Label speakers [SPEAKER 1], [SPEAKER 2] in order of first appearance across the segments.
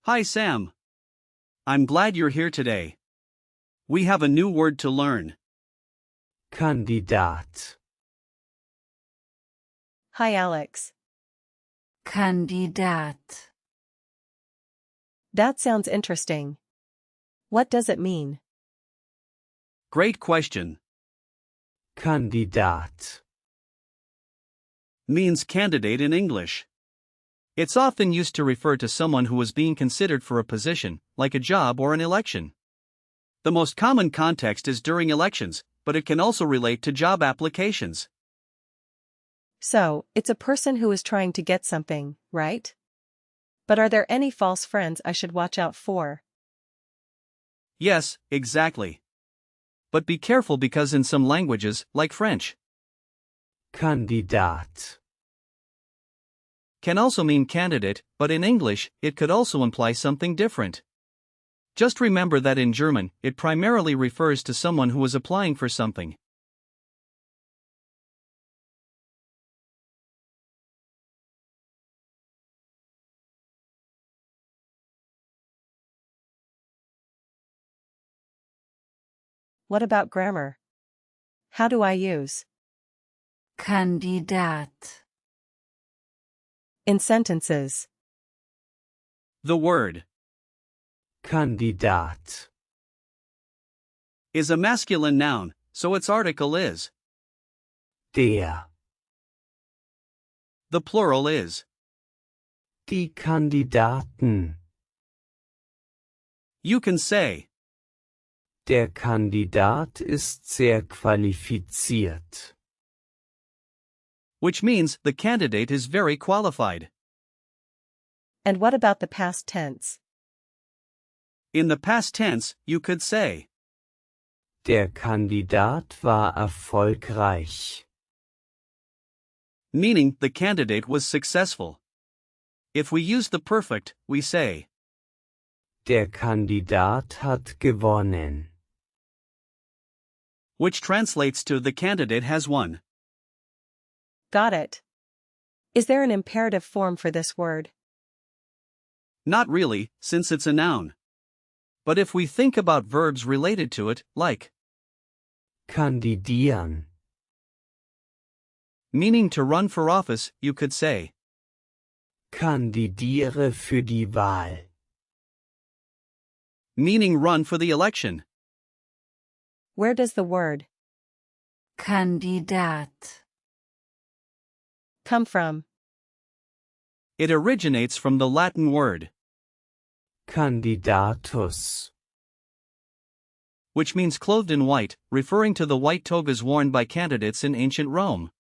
[SPEAKER 1] Hi Sam. I'm glad you're here today. We have a new word to learn.
[SPEAKER 2] Kandidat.
[SPEAKER 3] Hi Alex.
[SPEAKER 4] Kandidat.
[SPEAKER 3] That sounds interesting. What does it mean?
[SPEAKER 1] Great question.
[SPEAKER 2] Kandidat.
[SPEAKER 1] Means candidate in English. It's often used to refer to someone who is being considered for a position, like a job or an election. The most common context is during elections, but it can also relate to job applications.
[SPEAKER 3] So, it's a person who is trying to get something, right? But are there any false friends I should watch out for?
[SPEAKER 1] Yes, exactly. But be careful because in some languages, like French,
[SPEAKER 2] Kandidat.
[SPEAKER 1] can also mean candidate, but in English, it could also imply something different. Just remember that in German, it primarily refers to someone who is applying for something.
[SPEAKER 3] What about grammar? How do I use
[SPEAKER 4] Kandidat.
[SPEAKER 3] in sentences?
[SPEAKER 1] The word
[SPEAKER 2] Kandidat.
[SPEAKER 1] is a masculine noun, so its article is.
[SPEAKER 2] Der.
[SPEAKER 1] The plural is.
[SPEAKER 2] Die Kandidaten.
[SPEAKER 1] You can say,
[SPEAKER 2] Der Kandidat ist sehr qualifiziert.
[SPEAKER 1] which means the candidate is very qualified.
[SPEAKER 3] And what about the past tense?
[SPEAKER 1] In the past tense, you could say,
[SPEAKER 2] Der Kandidat war erfolgreich.
[SPEAKER 1] meaning the candidate was successful. If we use the perfect, we say,
[SPEAKER 2] Der Kandidat hat gewonnen.
[SPEAKER 1] which translates to the candidate has won.
[SPEAKER 3] Got it. Is there an imperative form for this word?
[SPEAKER 1] Not really, since it's a noun. But if we think about verbs related to it, like
[SPEAKER 2] Kandidieren.
[SPEAKER 1] meaning to run for office, you could say,
[SPEAKER 2] Kandidiere für die Wahl.
[SPEAKER 1] meaning run for the election.
[SPEAKER 3] Where does the word
[SPEAKER 4] Kandidat.
[SPEAKER 3] come from?
[SPEAKER 1] It originates from the Latin word,
[SPEAKER 2] Kandidatus.
[SPEAKER 1] which means clothed in white, referring to the white togas worn by candidates in ancient Rome.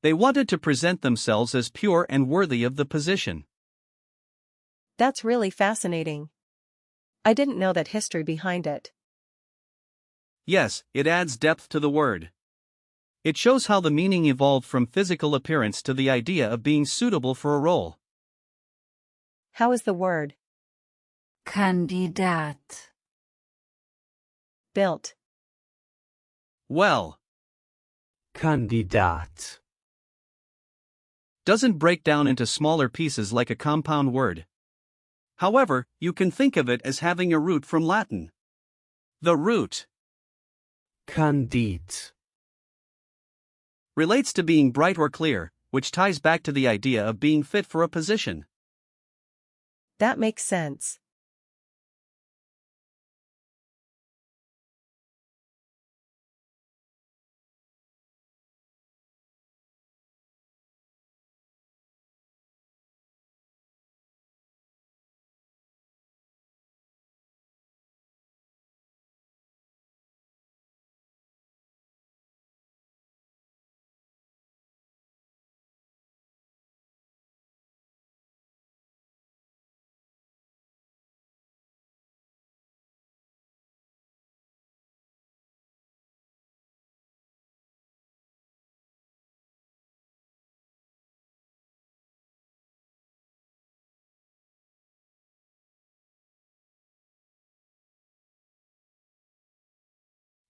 [SPEAKER 1] They wanted to present themselves as pure and worthy of the position.
[SPEAKER 3] That's really fascinating. I didn't know that history behind it.
[SPEAKER 1] Yes, it adds depth to the word. It shows how the meaning evolved from physical appearance to the idea of being suitable for a role.
[SPEAKER 3] How is the word
[SPEAKER 4] Kandidat.
[SPEAKER 3] built?
[SPEAKER 1] Well,
[SPEAKER 2] Kandidat.
[SPEAKER 1] doesn't break down into smaller pieces like a compound word. However, you can think of it as having a root from Latin. The root
[SPEAKER 2] Candid.
[SPEAKER 1] relates to being bright or clear, which ties back to the idea of being fit for a position.
[SPEAKER 3] That makes sense.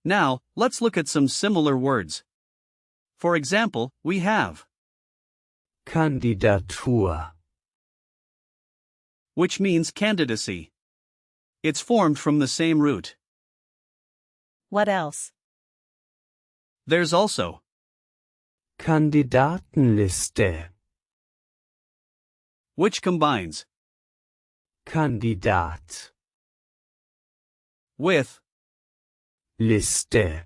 [SPEAKER 1] Now, let's look at some similar words. For example, we have
[SPEAKER 2] Kandidatur.
[SPEAKER 1] which means candidacy. It's formed from the same root.
[SPEAKER 3] What else?
[SPEAKER 1] There's also
[SPEAKER 2] Kandidatenliste.
[SPEAKER 1] which combines
[SPEAKER 2] Kandidat.
[SPEAKER 1] with,
[SPEAKER 2] Liste.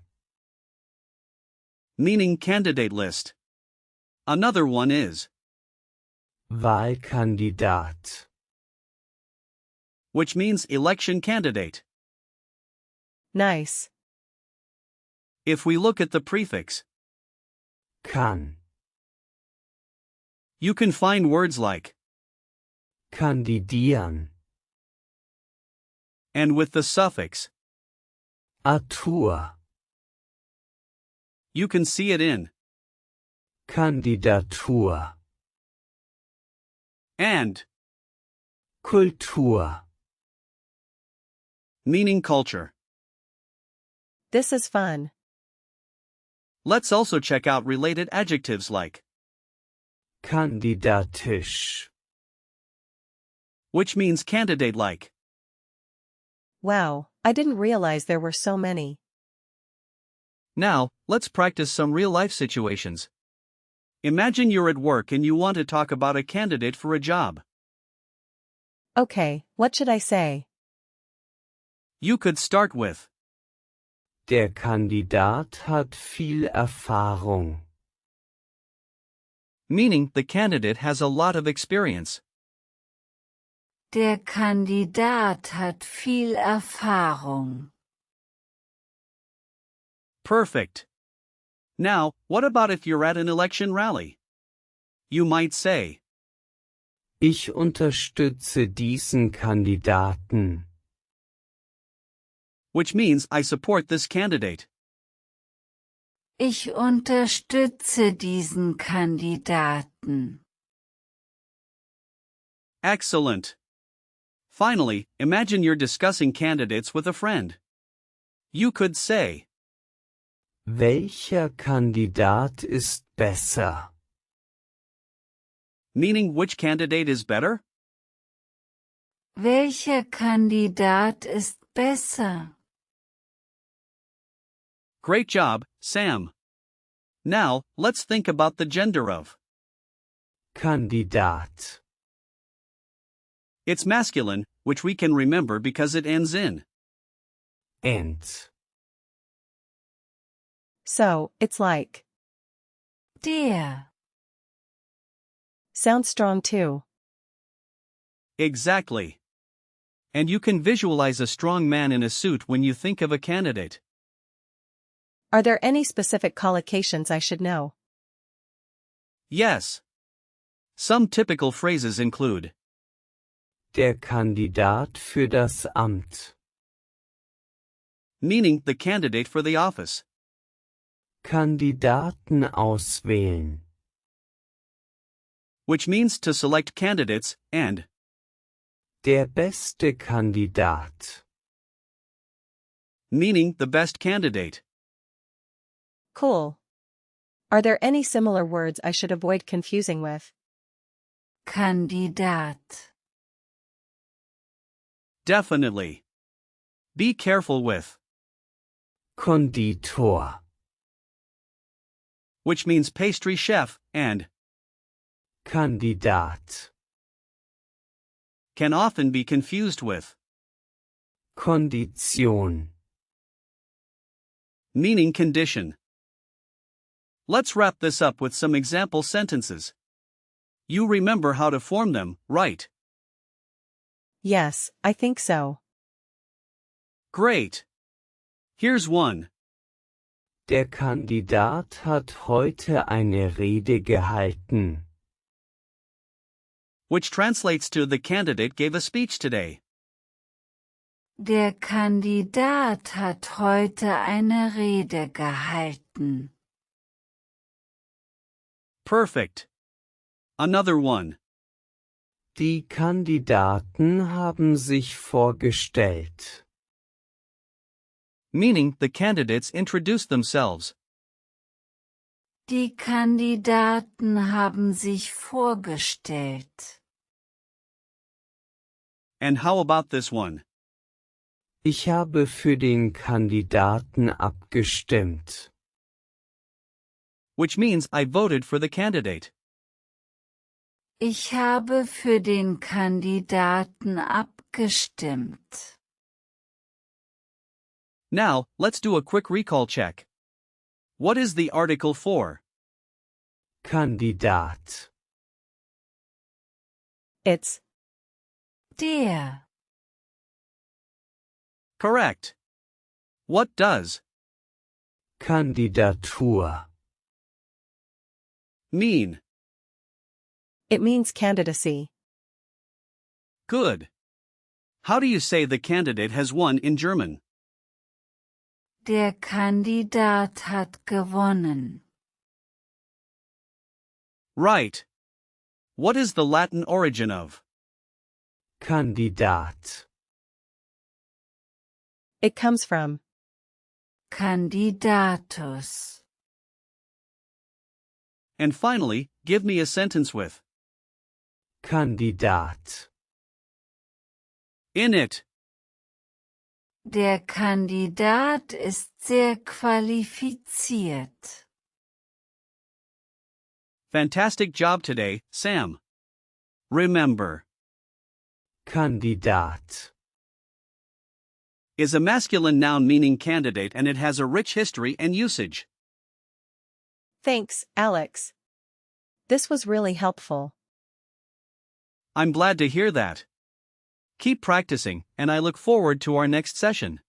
[SPEAKER 1] meaning candidate list. Another one is
[SPEAKER 2] Wahlkandidat.
[SPEAKER 1] which means election candidate.
[SPEAKER 3] Nice.
[SPEAKER 1] If we look at the prefix,
[SPEAKER 2] Kann.
[SPEAKER 1] you can find words like
[SPEAKER 2] Kandidieren.
[SPEAKER 1] and with the suffix,
[SPEAKER 2] Atur.
[SPEAKER 1] you can see it in
[SPEAKER 2] Kandidatur.
[SPEAKER 1] and,
[SPEAKER 2] Kultur.
[SPEAKER 1] meaning culture.
[SPEAKER 3] This is fun.
[SPEAKER 1] Let's also check out related adjectives like
[SPEAKER 2] Kandidatisch.
[SPEAKER 1] which means candidate-like.
[SPEAKER 3] Wow, I didn't realize there were so many.
[SPEAKER 1] Now, let's practice some real-life situations. Imagine you're at work and you want to talk about a candidate for a job.
[SPEAKER 3] Okay, what should I say?
[SPEAKER 1] You could start with
[SPEAKER 2] Der Kandidat hat viel Erfahrung.
[SPEAKER 1] meaning the candidate has a lot of experience.
[SPEAKER 4] Der Kandidat hat viel Erfahrung.
[SPEAKER 1] Perfect. Now, what about if you're at an election rally? You might say,
[SPEAKER 2] Ich unterstütze diesen Kandidaten.
[SPEAKER 1] which means I support this candidate.
[SPEAKER 4] Ich unterstütze diesen Kandidaten.
[SPEAKER 1] Excellent. Finally, imagine you're discussing candidates with a friend. You could say,
[SPEAKER 2] Welcher Kandidat ist besser?
[SPEAKER 1] meaning which candidate is better?
[SPEAKER 4] Welcher Kandidat ist besser?
[SPEAKER 1] Great job, Sam. Now, let's think about the gender of.
[SPEAKER 2] Kandidat.
[SPEAKER 1] It's masculine, which we can remember because it ends in.
[SPEAKER 2] Ent.
[SPEAKER 3] So, it's like.
[SPEAKER 4] Der.
[SPEAKER 3] Sounds strong too.
[SPEAKER 1] Exactly. And you can visualize a strong man in a suit when you think of a candidate.
[SPEAKER 3] Are there any specific collocations I should know?
[SPEAKER 1] Yes. Some typical phrases include
[SPEAKER 2] Der Kandidat für das Amt.
[SPEAKER 1] meaning the candidate for the office.
[SPEAKER 2] Kandidaten auswählen.
[SPEAKER 1] Which means to select candidates, and
[SPEAKER 2] Der beste Kandidat.
[SPEAKER 1] meaning the best candidate.
[SPEAKER 3] Cool. Are there any similar words I should avoid confusing with?
[SPEAKER 4] Kandidat.
[SPEAKER 1] Definitely. Be careful with,
[SPEAKER 2] Konditor.
[SPEAKER 1] which means pastry chef, and
[SPEAKER 2] Kandidat.
[SPEAKER 1] can often be confused with,
[SPEAKER 2] Kondition.
[SPEAKER 1] meaning condition. Let's wrap this up with some example sentences. You remember how to form them, right?
[SPEAKER 3] Yes, I think so.
[SPEAKER 1] Great. Here's one.
[SPEAKER 2] Der Kandidat hat heute eine Rede gehalten.
[SPEAKER 1] Which translates to the candidate gave a speech today.
[SPEAKER 4] Der Kandidat hat heute eine Rede gehalten.
[SPEAKER 1] Perfect. Another one.
[SPEAKER 2] Die Kandidaten haben sich vorgestellt.
[SPEAKER 1] Meaning the candidates introduced themselves.
[SPEAKER 4] Die Kandidaten haben sich vorgestellt.
[SPEAKER 1] And how about this one?
[SPEAKER 2] Ich habe für den Kandidaten abgestimmt.
[SPEAKER 1] Which means I voted for the candidate.
[SPEAKER 4] Ich habe für den Kandidaten abgestimmt.
[SPEAKER 1] Now, let's do a quick recall check. What is the article for?
[SPEAKER 2] Kandidat.
[SPEAKER 3] It's
[SPEAKER 4] Der.
[SPEAKER 1] Correct. What does
[SPEAKER 2] Kandidatur.
[SPEAKER 1] mean?
[SPEAKER 3] It means candidacy.
[SPEAKER 1] Good. How do you say the candidate has won in German?
[SPEAKER 4] Der Kandidat hat gewonnen.
[SPEAKER 1] Right. What is the Latin origin of
[SPEAKER 2] Kandidat.
[SPEAKER 3] It comes from
[SPEAKER 4] Kandidatus.
[SPEAKER 1] And finally, give me a sentence with
[SPEAKER 2] Kandidat.
[SPEAKER 1] in it.
[SPEAKER 4] Der Kandidat ist sehr qualifiziert.
[SPEAKER 1] Fantastic job today, Sam. Remember,
[SPEAKER 2] Kandidat.
[SPEAKER 1] is a masculine noun meaning candidate and it has a rich history and usage.
[SPEAKER 3] Thanks, Alex. This was really helpful.
[SPEAKER 1] I'm glad to hear that. Keep practicing, and I look forward to our next session.